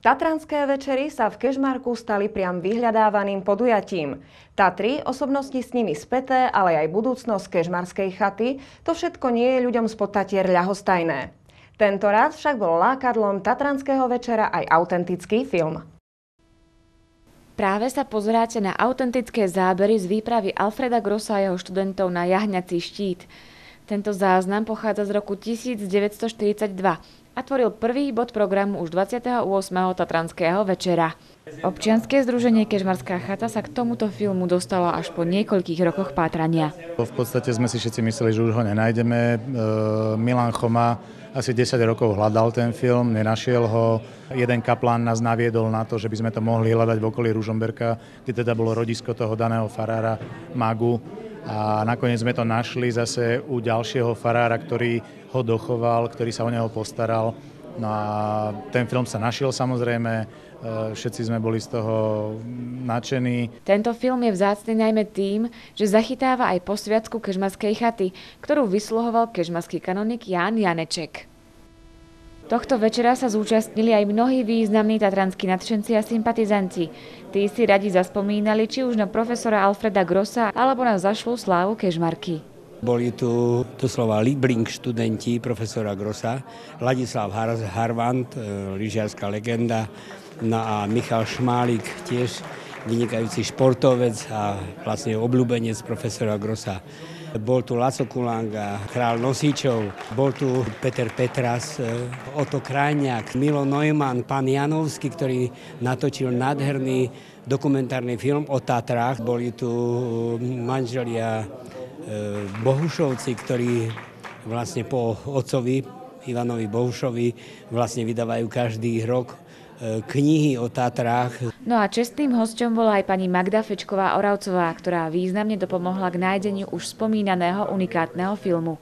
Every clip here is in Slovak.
Tatranské večery sa v Kežmarku stali priam vyhľadávaným podujatím. Tatry, osobnosti s nimi späté, ale aj budúcnosť kežmarskej chaty, to všetko nie je ľuďom spod Tatier ľahostajné. Tento raz však bol lákadlom Tatranského večera aj autentický film. Práve sa pozeráte na autentické zábery z výpravy Alfreda Grossa a jeho študentov na Jahňací štít. Tento záznam pochádza z roku 1942 a tvoril prvý bod programu už 28. Tatranského večera. Občianske združenie Kežmarská chata sa k tomuto filmu dostalo až po niekoľkých rokoch pátrania. V podstate sme si všetci mysleli, že už ho nenájdeme. Milan Choma asi 10 rokov hľadal ten film, nenašiel ho. Jeden kaplán nás naviedol na to, že by sme to mohli hľadať v okolí Ružomberka, kde teda bolo rodisko toho daného farára Magu. A nakoniec sme to našli zase u ďalšieho farára, ktorý ho dochoval, ktorý sa o neho postaral. No a ten film sa našiel samozrejme, všetci sme boli z toho nadšení. Tento film je vzácny najmä tým, že zachytáva aj posviacku Kežmarskej chaty, ktorú vysluhoval kežmarský kanonik Ján Janeček. Tohto večera sa zúčastnili aj mnohí významní tatranskí nadšenci a sympatizanti. Tí si radi zaspomínali či už na profesora Alfreda Grossa alebo na zašlú slávu Kežmarky. Boli tu doslova Liebling študenti profesora Grossa, Ladislav Harvant, lyžiarska legenda, no a Michal Šmálik, tiež vynikajúci športovec a vlastne obľúbenec profesora Grossa. Bol tu Laco Kulanga, král nosičov, bol tu Peter Petras, Oto Krajňák, Milo Neumann, pán Janovský, ktorý natočil nádherný dokumentárny film o Tatrách. Boli tu manželia Bohušovci, ktorí vlastne po otcovi Ivanovi Bohušovi vlastne vydávajú každý rok knihy o Tatrách. No a čestným hosťom bola aj pani Magda Fečková-Oravcová, ktorá významne dopomohla k nájdeniu už spomínaného unikátneho filmu.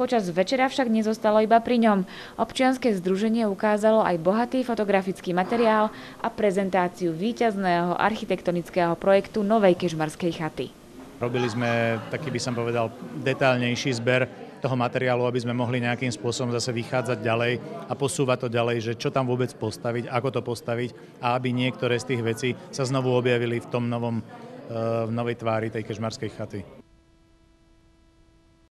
Počas večera však nezostalo iba pri ňom. Občianske združenie ukázalo aj bohatý fotografický materiál a prezentáciu víťazného architektonického projektu Novej kežmarskej chaty. Robili sme taký, by som povedal, detailnejší zber toho materiálu, aby sme mohli nejakým spôsobom zase vychádzať ďalej a posúvať to ďalej, že čo tam vôbec postaviť, ako to postaviť a aby niektoré z tých vecí sa znovu objavili v tom novej tvári tej kežmarskej chaty.